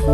This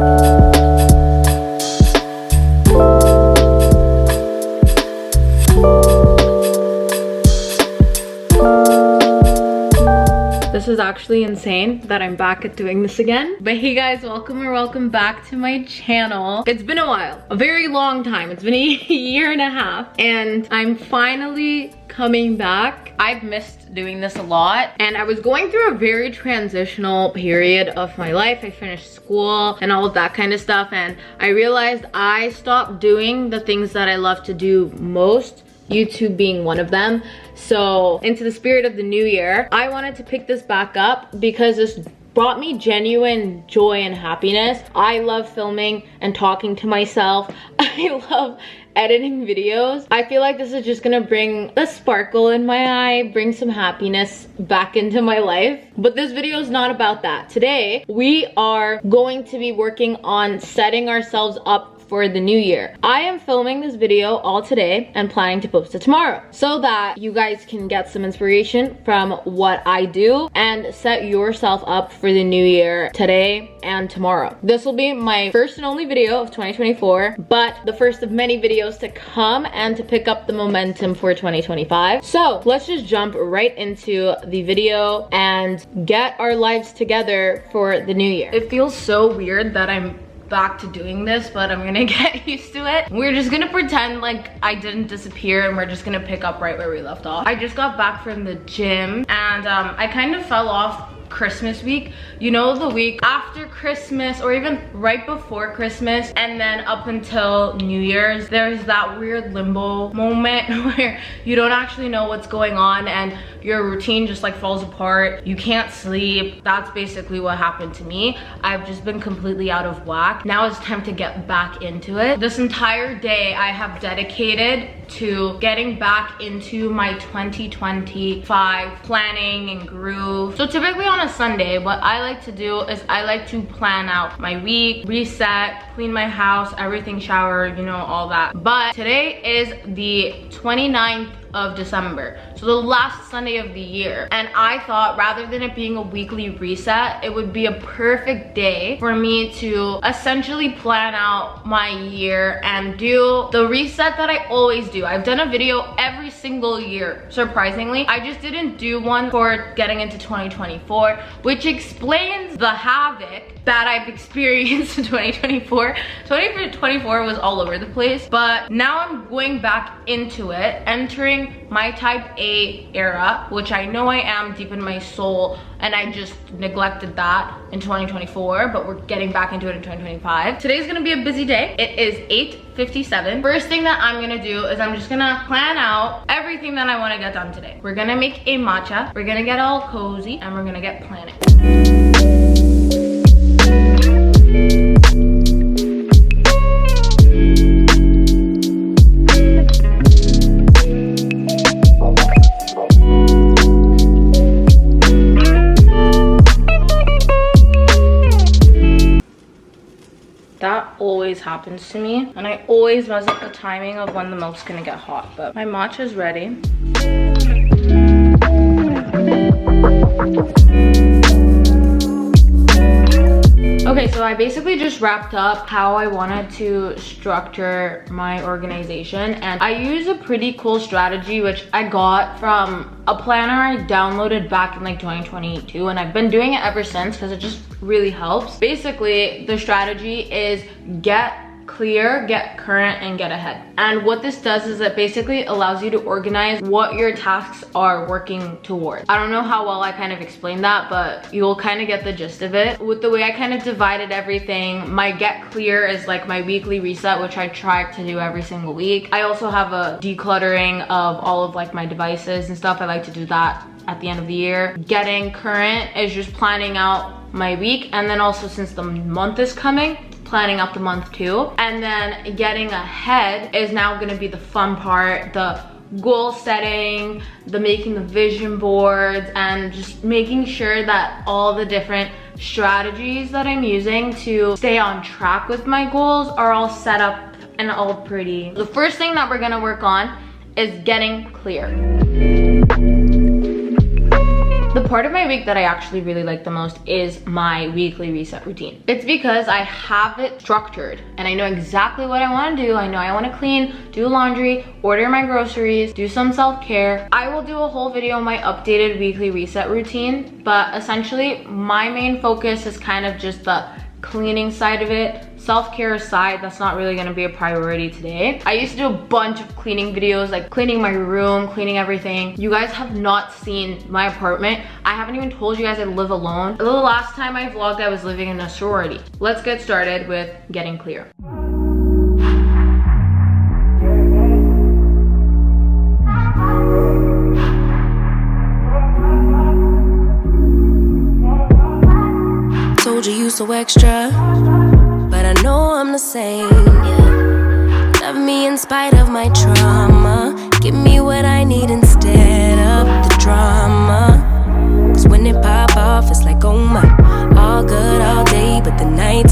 is actually insane that I'm back at doing this again. But hey guys, welcome back to my channel. It's been a while, a very long time. It's been a year and a half, and I'm finally coming back. I've missed doing this a lot, and I was going through a very transitional period of my life. I finished school and all of that kind of stuff, and I realized I stopped doing the things that I love to do most, YouTube being one of them. So into the spirit of the new year, I wanted to pick this back up because this brought me genuine joy and happiness. I love filming and talking to myself. I love editing videos. I feel like this is just gonna bring a sparkle in my eye, bring some happiness back into my life. But this video is not about that. Today, we are going to be working on setting ourselves up for the new year. I am filming this video all today and planning to post it tomorrow so that you guys can get some inspiration from what I do and set yourself up for the new year today and tomorrow. This will be my first and only video of 2024, but the first of many videos to come and to pick up the momentum for 2025. So let's just jump right into the video and get our lives together for the new year. It feels so weird that I'm back to doing this, but I'm gonna get used to it. We're just gonna pretend like I didn't disappear, and we're just gonna pick up right where we left off. I just got back from the gym, and I kind of fell off Christmas week. You know, the week after Christmas, or even right before Christmas, and then up until New Year's, there's that weird limbo moment where you don't actually know what's going on and your routine just like falls apart. You can't sleep. That's basically what happened to me. I've just been completely out of whack. Now it's time to get back into it. This entire day I have dedicated to getting back into my 2025 planning and groove. So typically on a Sunday, what I like to do is I like to plan out my week, reset, clean my house, everything, shower, you know, all that. But today is the 29th of December, so the last Sunday of the year, and I thought rather than it being a weekly reset, it would be a perfect day for me to essentially plan out my year and do the reset that I always do. I've done a video every single year, surprisingly. I just didn't do one for getting into 2024, which explains the havoc that I've experienced in 2024. 2024 was all over the place, but now I'm going back into it, entering my type A era, which I know I am deep in my soul, and I just neglected that in 2024, but we're getting back into it in 2025. Today's gonna be a busy day. It is 8:57. First thing that I'm gonna do is I'm just gonna plan out everything that I wanna get done today. We're gonna make a matcha, we're gonna get all cozy, and we're gonna get planning. That always happens to me, and I always mess up the timing of when the milk's gonna get hot, but my matcha's ready. Okay, so I basically just wrapped up how I wanted to structure my organization, and I use a pretty cool strategy which I got from a planner I downloaded back in like 2022, and I've been doing it ever since because it just really helps. Basically, the strategy is get clear, get current, and get ahead. And what this does is it basically allows you to organize what your tasks are working towards. I don't know how well I kind of explained that, but you'll kind of get the gist of it. With the way I kind of divided everything, my get clear is like my weekly reset, which I try to do every single week. I also have a decluttering of all of like my devices and stuff. I like to do that at the end of the year. Getting current is just planning out my week, and then also since the month is coming, planning out the month too. And then getting ahead is now gonna be the fun part, the goal setting, the making the vision boards, and just making sure that all the different strategies that I'm using to stay on track with my goals are all set up and all pretty. The first thing that we're gonna work on is getting clear. The part of my week that I actually really like the most is my weekly reset routine. It's because I have it structured and I know exactly what I want to do. I know I want to clean, do laundry, order my groceries, do some self-care. I will do a whole video on my updated weekly reset routine, but essentially my main focus is kind of just the cleaning side of it. Self-care aside, that's not really gonna be a priority today. I used to do a bunch of cleaning videos, like cleaning my room, cleaning everything. You guys have not seen my apartment. I haven't even told you guys I live alone. The last time I vlogged, I was living in a sorority. Let's get started with getting clear. Told you so extra, but I know I'm the same, yeah. Love me in spite of my trauma. Give me what I need instead of the drama. Cause when it pop off, it's like, oh my. All good all day, but the night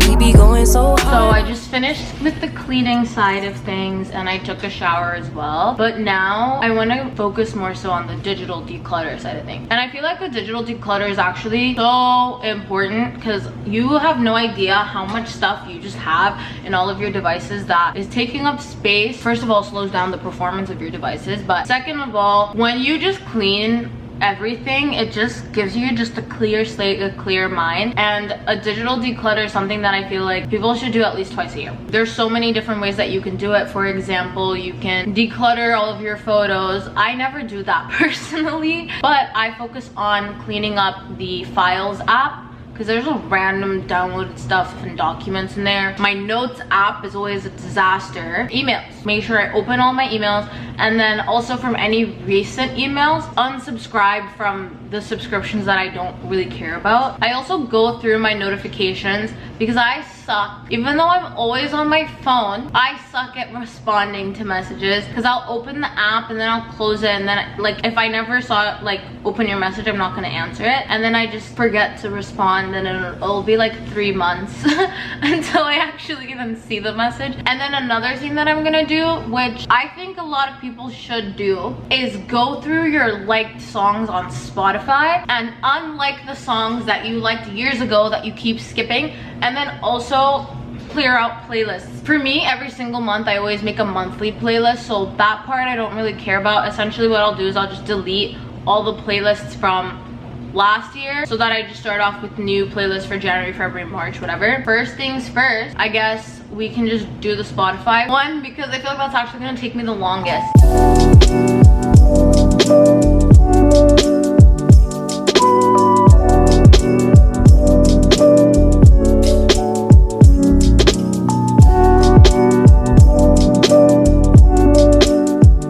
we be going so hard. So I just finished with the cleaning side of things and I took a shower as well. But now I want to focus more so on the digital declutter side of things. And I feel like the digital declutter is actually so important because you have no idea how much stuff you just have in all of your devices that is taking up space. First of all, slows down the performance of your devices. But second of all, when you just clean everything, it just gives you just a clear slate, a clear mind. And a digital declutter is something that I feel like people should do at least twice a year. There's so many different ways that you can do it. For example, you can declutter all of your photos. I never do that personally, but I focus on cleaning up the files app because there's a random downloaded stuff and documents in there. My notes app is always a disaster. Emails, make sure I open all my emails, and then also from any recent emails, unsubscribe from the subscriptions that I don't really care about. I also go through my notifications because I suck. Even though I'm always on my phone, I suck at responding to messages because I'll open the app and then I'll close it, and then like if I never saw it, like open your message, I'm not gonna answer it, and then I just forget to respond, and it'll be like 3 months until I actually even see the message. And then another thing that I'm gonna do, which I think a lot of people should do, is go through your liked songs on Spotify and unlike the songs that you liked years ago that you keep skipping, and then also clear out playlists. For me, every single month I always make a monthly playlist, so that part I don't really care about. Essentially what I'll do is I'll just delete all the playlists from last year so that I just start off with new playlists for January, February, March, whatever. First things first, I guess we can just do the Spotify one because I feel like that's actually gonna take me the longest.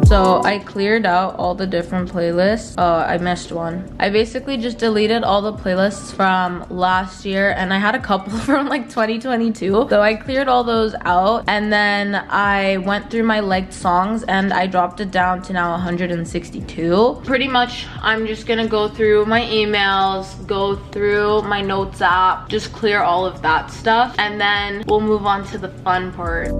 So I cleared out all the different playlists. Oh, I missed one. I basically just deleted all the playlists from last year, and I had a couple from like 2022. So I cleared all those out, and then I went through my liked songs and I dropped it down to now 162. Pretty much I'm just gonna go through my emails, go through my notes app, just clear all of that stuff, and then we'll move on to the fun part.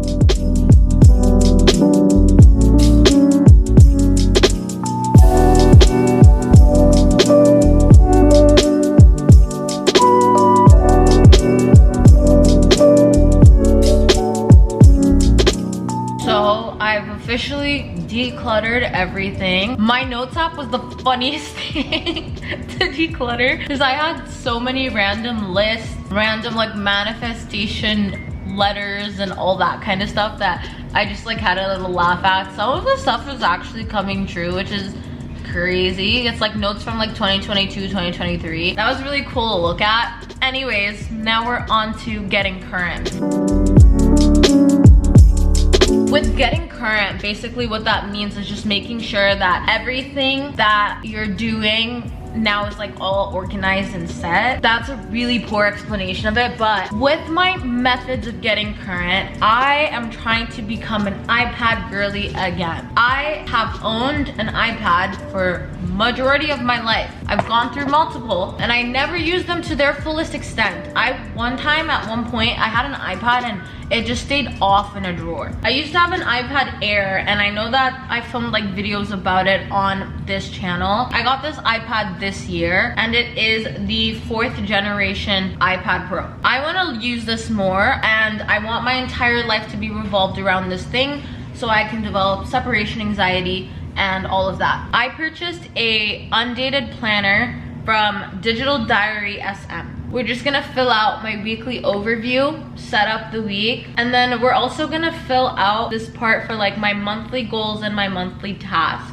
Officially decluttered everything. My notes app was the funniest thing to declutter because I had so many random lists, random like manifestation letters and all that kind of stuff that I just like had a little laugh at. Some of the stuff was actually coming true, which is crazy. It's like notes from like 2022, 2023. That was really cool to look at. Anyways, now we're on to getting current. With getting current, basically what that means is just making sure that everything that you're doing now is like all organized and set. That's a really poor explanation of it, but with my methods of getting current, I am trying to become an iPad girly again. I have owned an iPad for majority of my life. I've gone through multiple and I never used them to their fullest extent. One time at one point I had an iPad and it just stayed off in a drawer. I used to have an iPad Air, and I know that I filmed like videos about it on this channel. I got this iPad this year, and it is the 4th generation iPad Pro. I want to use this more, and I want my entire life to be revolved around this thing so I can develop separation anxiety and all of that. I purchased a undated planner from Digital Diary SM. We're just gonna fill out my weekly overview, set up the week, and then we're also gonna fill out this part for like my monthly goals and my monthly tasks.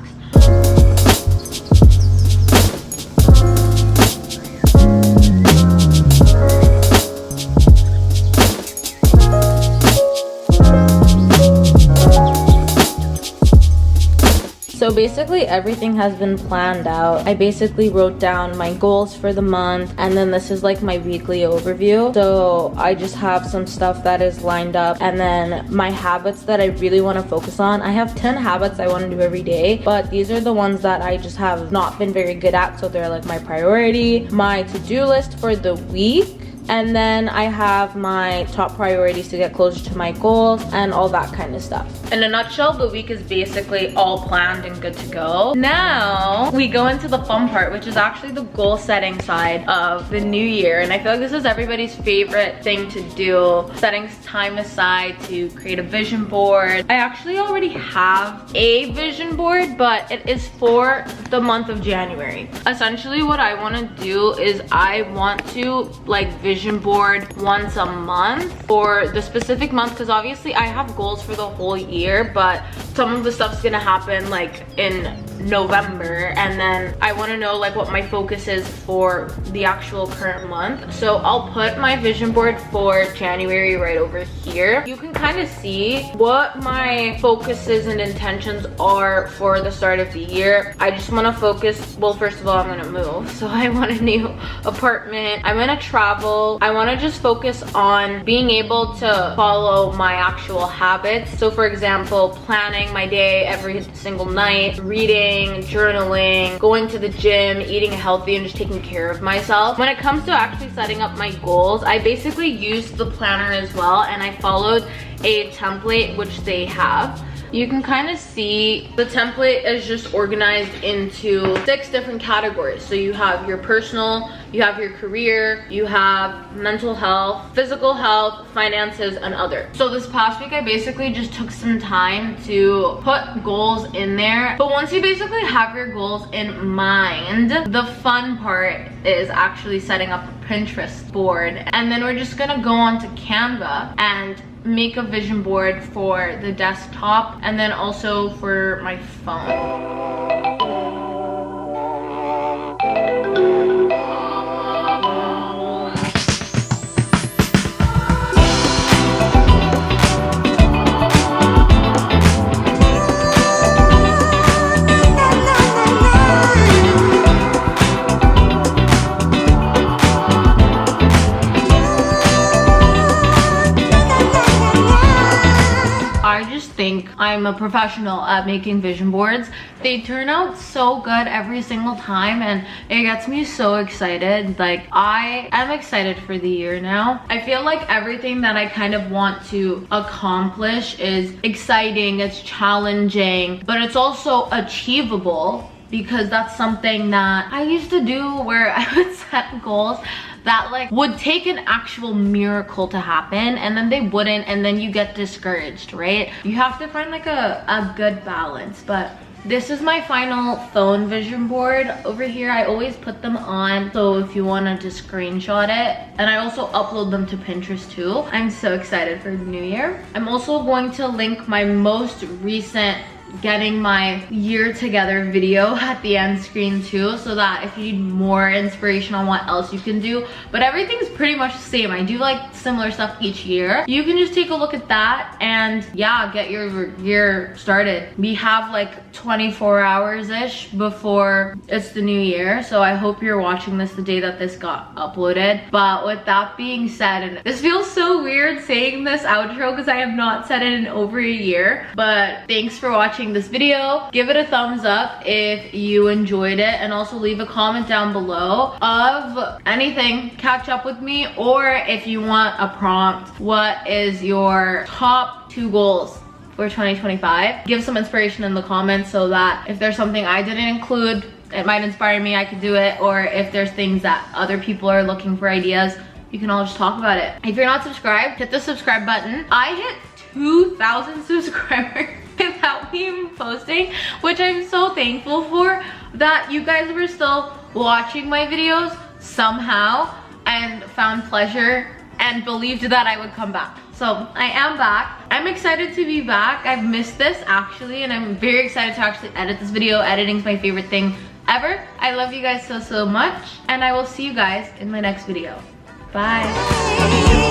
So basically everything has been planned out. I basically wrote down my goals for the month, and then this is like my weekly overview. So I just have some stuff that is lined up, and then my habits that I really want to focus on. I have 10 habits I want to do every day, but these are the ones that I just have not been very good at, so they're like my priority, my to-do list for the week. And then I have my top priorities to get closer to my goals and all that kind of stuff. In a nutshell, the week is basically all planned and good to go. Now we go into the fun part, which is actually the goal setting side of the new year. And I feel like this is everybody's favorite thing to do, setting time aside to create a vision board. I actually already have a vision board, but it is for the month of January. Essentially what I want to do is I want to like vision board once a month for the specific month, because obviously I have goals for the whole year, but some of the stuff's gonna happen like in November, and then I want to know like what my focus is for the actual current month. So I'll put my vision board for January right over here. You can kind of see what my focuses and intentions are for the start of the year. I just want to focus, well, first of all, I'm gonna move, so I want a new apartment. I'm gonna travel. I want to just focus on being able to follow my actual habits. So for example, planning my day every single night, reading, journaling, going to the gym, eating healthy, and just taking care of myself. When it comes to actually setting up my goals, I basically used the planner as well, and I followed a template which they have. You can kind of see the template is just organized into 6 different categories. So you have your personal, you have your career, you have mental health, physical health, finances, and other. So this past week, I basically just took some time to put goals in there. But once you basically have your goals in mind, the fun part is actually setting up a Pinterest board. And then we're just gonna go onto Canva and make a vision board for the desktop, and then also for my phone. I'm a professional at making vision boards. They turn out so good every single time, and it gets me so excited. Like, I am excited for the year now. I feel like everything that I kind of want to accomplish is exciting, it's challenging, but it's also achievable, because that's something that I used to do, where I would set goals that like would take an actual miracle to happen, and then they wouldn't, and then you get discouraged, right? You have to find like a good balance. But this is my final phone vision board over here. I always put them on, so if you wanted to screenshot it, and I also upload them to Pinterest too. I'm so excited for the new year. I'm also going to link my most recent getting my year together video at the end screen too, so that if you need more inspiration on what else you can do, but everything's pretty much the same. I do like similar stuff each year. You can just take a look at that and yeah, get your year started. We have like 24 hours ish before it's the new year, so I hope you're watching this the day that this got uploaded. But with that being said, and this feels so weird saying this outro because I have not said it in over a year, but thanks for watching watching this video. Give it a thumbs up if you enjoyed it, and also leave a comment down below of anything, catch up with me, or if you want a prompt, what is your top 2 goals for 2025? Give some inspiration in the comments so that if there's something I didn't include, it might inspire me, I could do it, or if there's things that other people are looking for ideas, you can all just talk about it. If you're not subscribed, hit the subscribe button. I hit 2,000 subscribers without me even posting, which I'm so thankful for, that you guys were still watching my videos somehow and found pleasure and believed that I would come back. So I am back. I'm excited to be back. I've missed this actually, and I'm very excited to actually edit this video. Editing's my favorite thing ever. I love you guys so much, and I will see you guys in my next video. Bye.